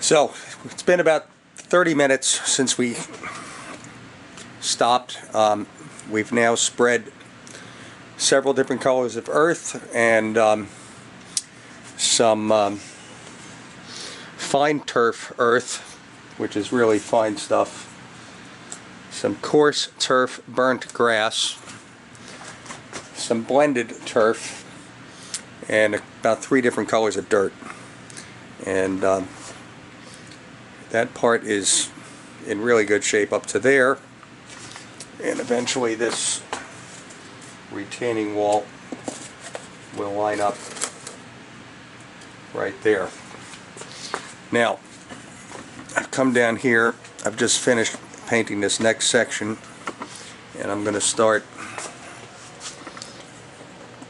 So it's been about 30 minutes since we stopped. We've now spread several different colors of earth and some fine turf earth, which is really fine stuff, some coarse turf burnt grass, some blended turf, and about 3 different colors of dirt. And that part is in really good shape up to there, and eventually this retaining wall will line up right there. Now I've come down here, I've just finished painting this next section, and I'm going to start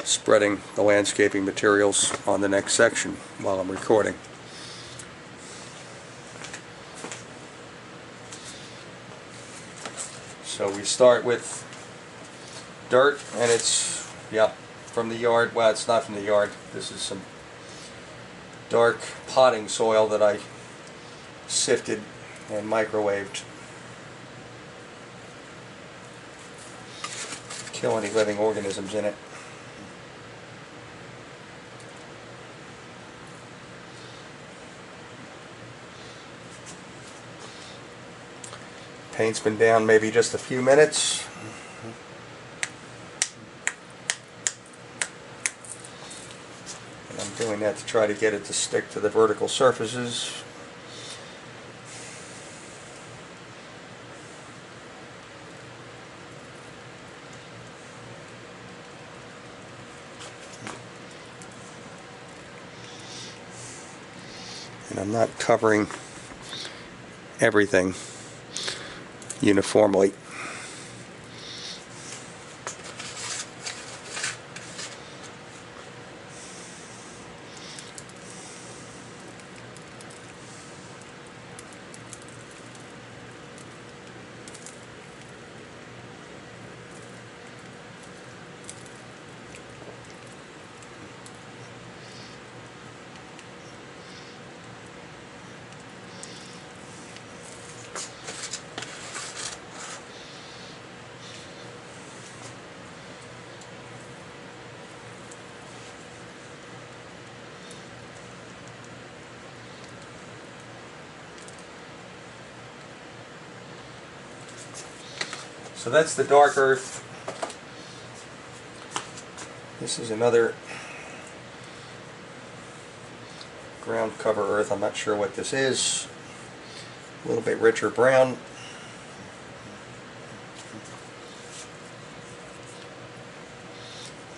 spreading the landscaping materials on the next section while I'm recording. So we start with dirt, and it's, from the yard. Well, it's not from the yard. This is some dark potting soil that I sifted and microwaved. Kill any living organisms in it. Paint's been down maybe just a few minutes. And I'm doing that to try to get it to stick to the vertical surfaces. And I'm not covering everything uniformly. So that's the dark earth. This is another ground cover earth. I'm not sure what this is. A little bit richer brown.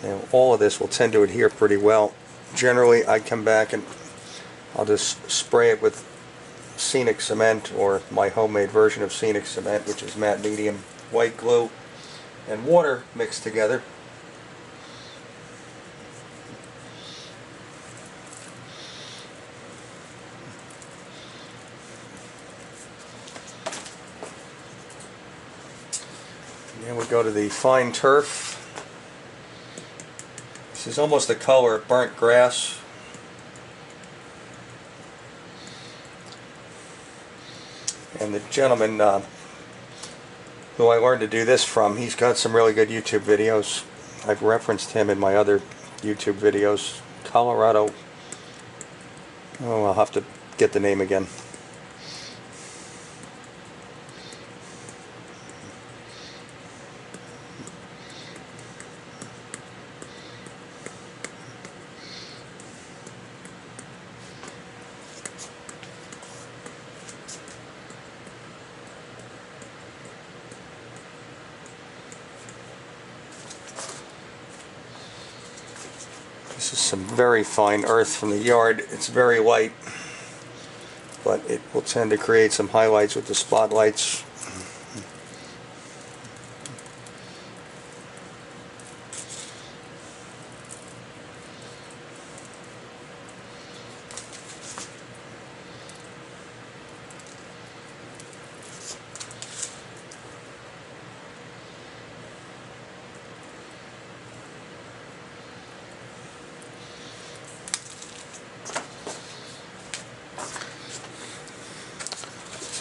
Now all of this will tend to adhere pretty well. Generally I come back and I'll just spray it with scenic cement, or my homemade version of scenic cement, which is matte medium white glue and water mixed together. And then we go to the fine turf. This is almost the color of burnt grass. And the gentleman who I learned to do this from, he's got some really good YouTube videos. I've referenced him in my other YouTube videos. Colorado, oh, I'll have to get the name again. This is some very fine earth from the yard. It's very light, but it will tend to create some highlights with the spotlights.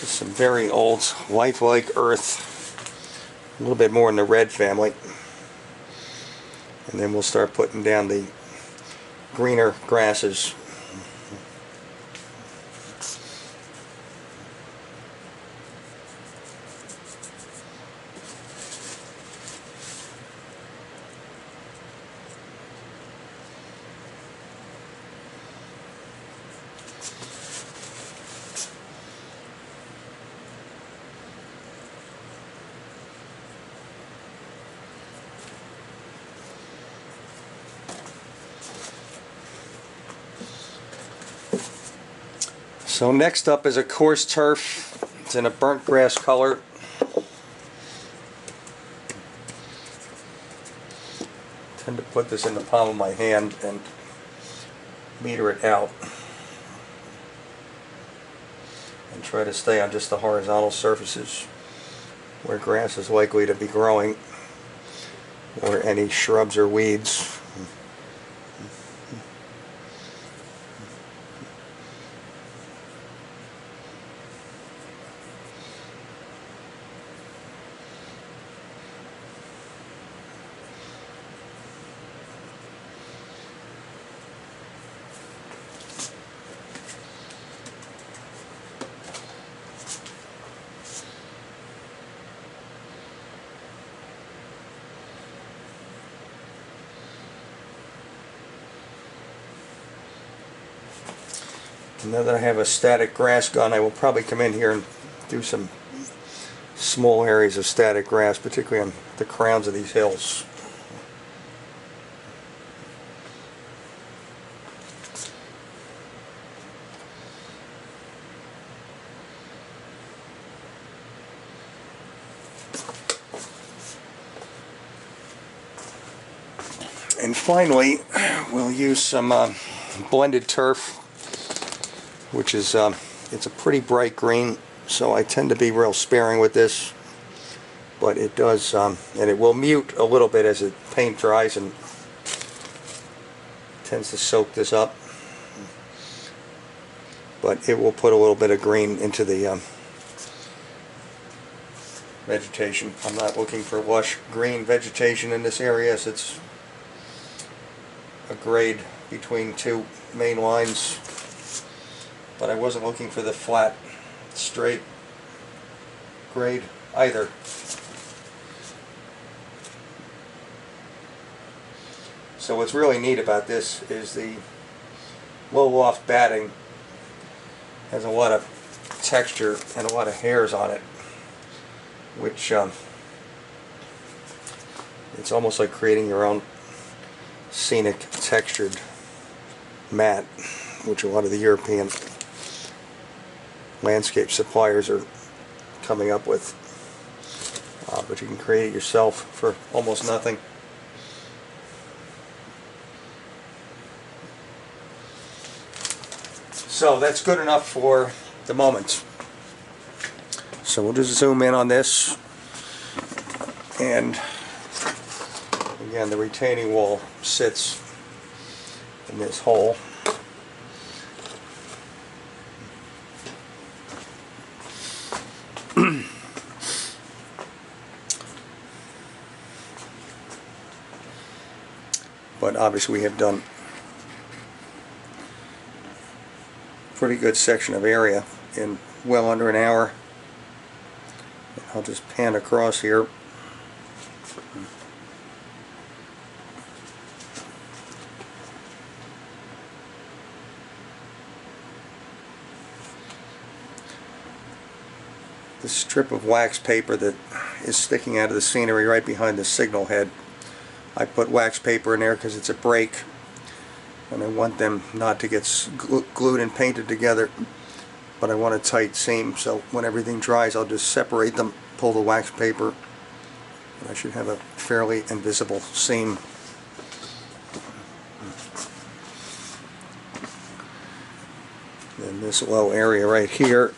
This is some very old lifelike earth, a little bit more in the red family. And then we'll start putting down the greener grasses. So next up is a coarse turf. It's in a burnt grass color. I tend to put this in the palm of my hand and meter it out. And try to stay on just the horizontal surfaces where grass is likely to be growing, or any shrubs or weeds. Now that I have a static grass gun, I will probably come in here and do some small areas of static grass, particularly on the crowns of these hills. And finally, we'll use some blended turf, which is it's a pretty bright green, so I tend to be real sparing with this, but it does and it will mute a little bit as the paint dries and tends to soak this up, but it will put a little bit of green into the vegetation. I'm not looking for lush green vegetation in this area, as it's a grade between two main lines. But I wasn't looking for the flat, straight grade either. So what's really neat about this is the low loft batting has a lot of texture and a lot of hairs on it, which it's almost like creating your own scenic textured mat, which a lot of the European landscape suppliers are coming up with, but you can create it yourself for almost nothing. So that's good enough for the moment. So we'll just zoom in on this, and again, the retaining wall sits in this hole. But obviously we have done a pretty good section of area in well under an hour. I'll just pan across here. This strip of wax paper that is sticking out of the scenery right behind the signal head, I put wax paper in there because it's a break and I want them not to get glued and painted together, but I want a tight seam, so when everything dries I'll just separate them, pull the wax paper, and I should have a fairly invisible seam. Then this low area right here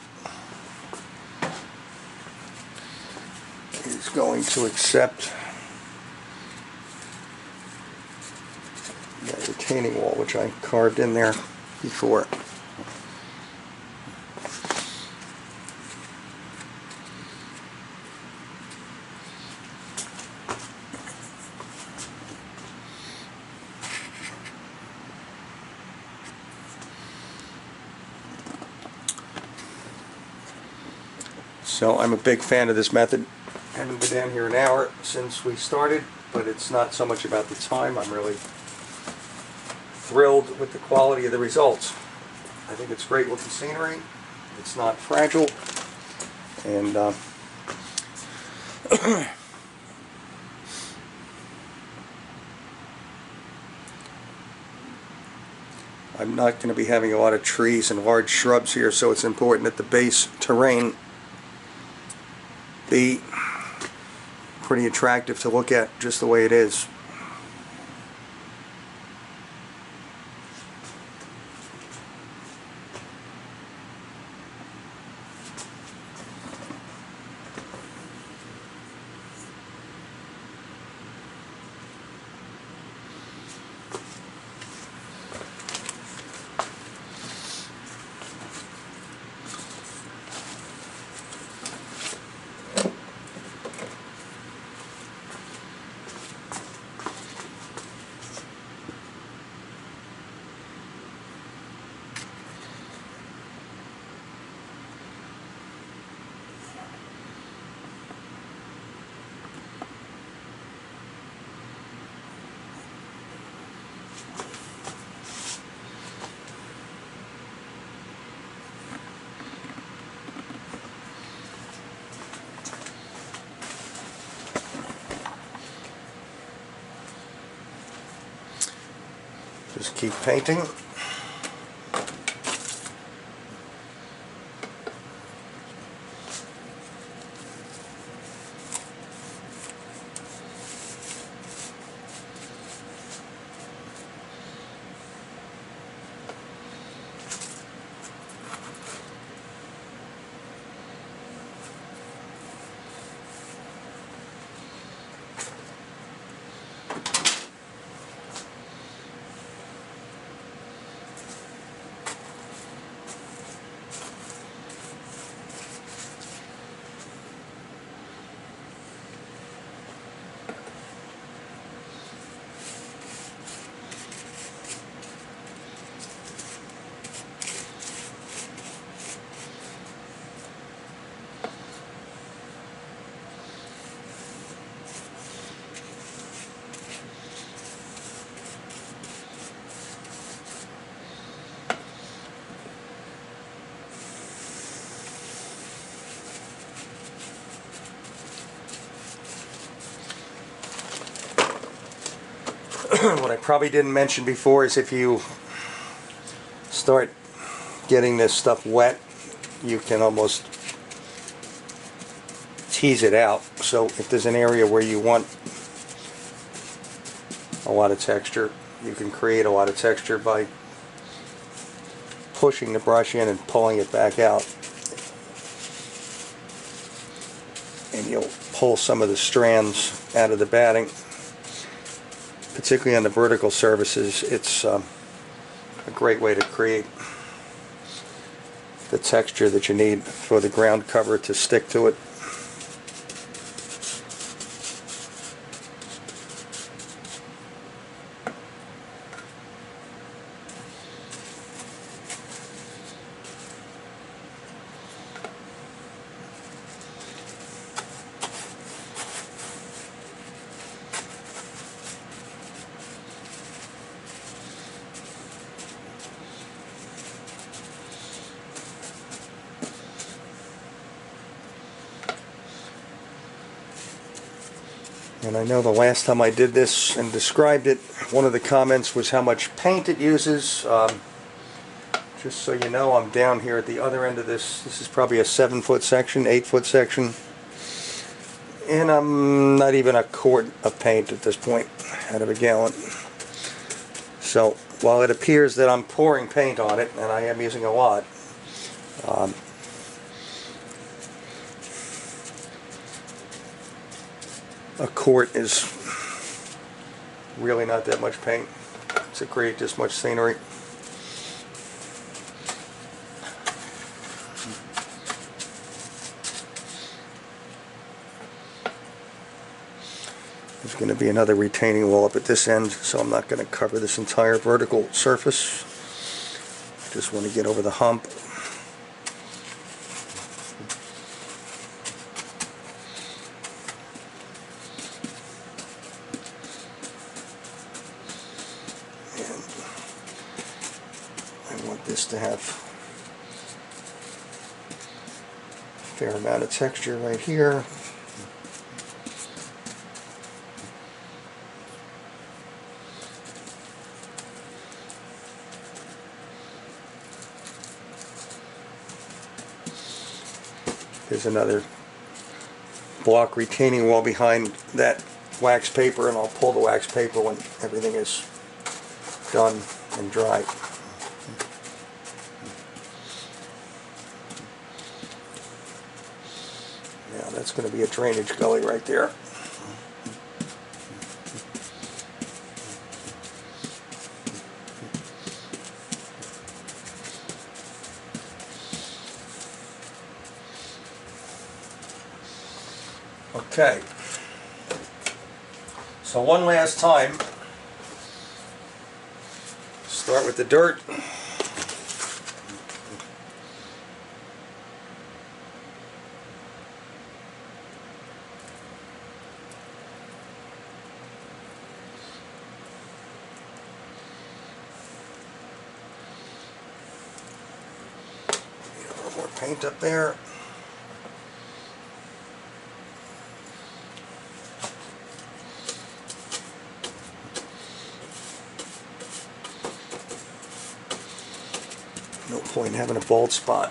is going to accept that retaining wall, which I carved in there before. So I'm a big fan of this method. I haven't been down here an hour since we started, but it's not so much about the time. I'm really thrilled with the quality of the results. I think it's great looking scenery. It's not fragile, and I'm not going to be having a lot of trees and large shrubs here, so it's important that the base terrain be pretty attractive to look at just the way it is. Just keep painting. What I probably didn't mention before is if you start getting this stuff wet, you can almost tease it out. So if there's an area where you want a lot of texture, you can create a lot of texture by pushing the brush in and pulling it back out. And you'll pull some of the strands out of the batting. Particularly on the vertical surfaces, it's a great way to create the texture that you need for the ground cover to stick to it. And I know the last time I did this and described it, one of the comments was how much paint it uses. Just so you know, I'm down here at the other end of this. This is probably a 7-foot section, 8-foot section. And I'm not even a quart of paint at this point out of a gallon. So while it appears that I'm pouring paint on it, and I am using a lot, a quart is really not that much paint to create this much scenery. There's going to be another retaining wall up at this end, so I'm not going to cover this entire vertical surface. Just want to get over the hump. to have a fair amount of texture right here. There's another block retaining wall behind that wax paper, and I'll pull the wax paper when everything is done and dry. Now that's going to be a drainage gully right there. Okay, so one last time, start with the dirt. Need a little more paint up there. No point having a bald spot.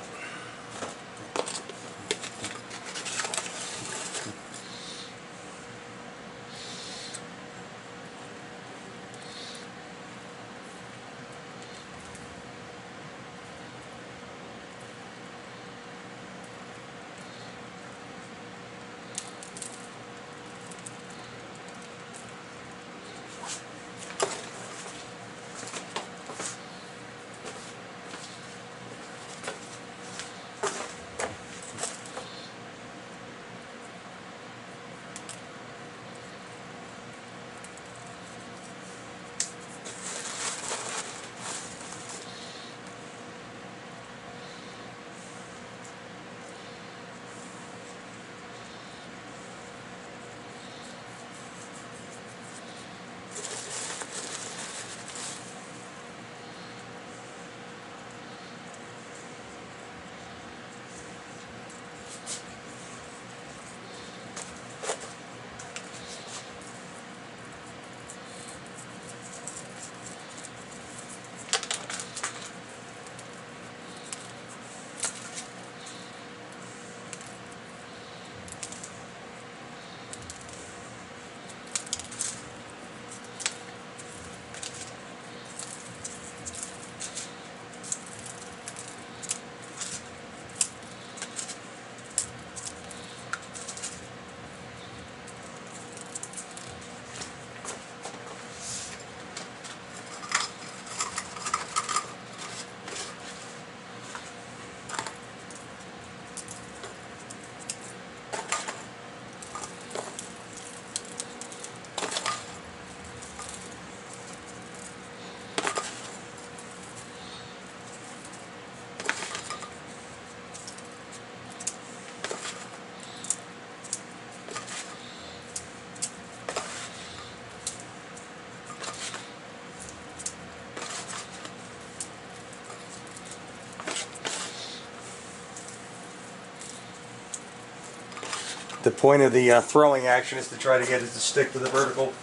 The point of the throwing action is to try to get it to stick to the vertical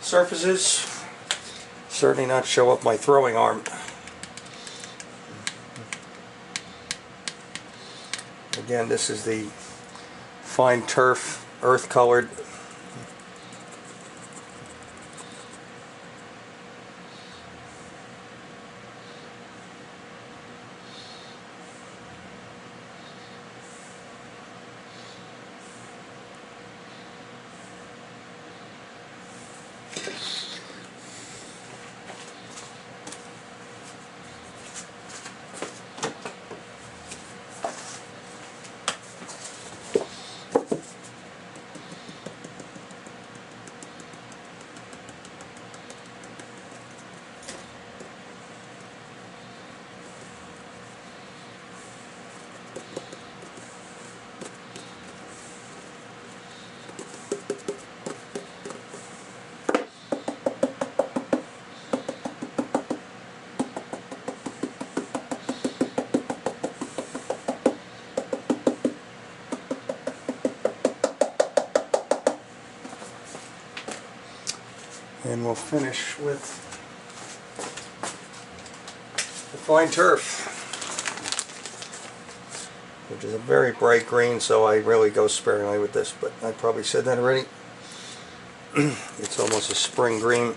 surfaces. Certainly not show up my throwing arm. Again, this is the fine turf, earth colored. And we'll finish with the fine turf, which is a very bright green, so I really go sparingly with this, but I probably said that already. It's almost a spring green.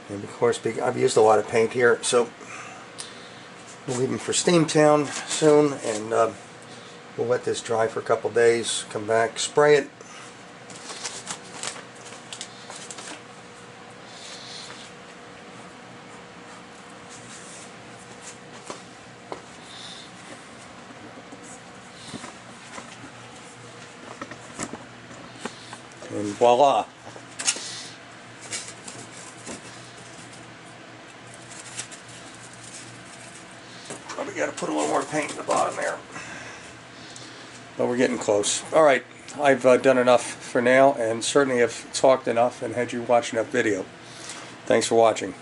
And of course, I've used a lot of paint here, so we'll leave them for Steamtown soon, and we'll let this dry for a couple days, come back, spray it. And voila! Probably got to put a little more paint in the bottom there. But we're getting close. Alright, I've done enough for now, and certainly have talked enough and had you watch enough video. Thanks for watching.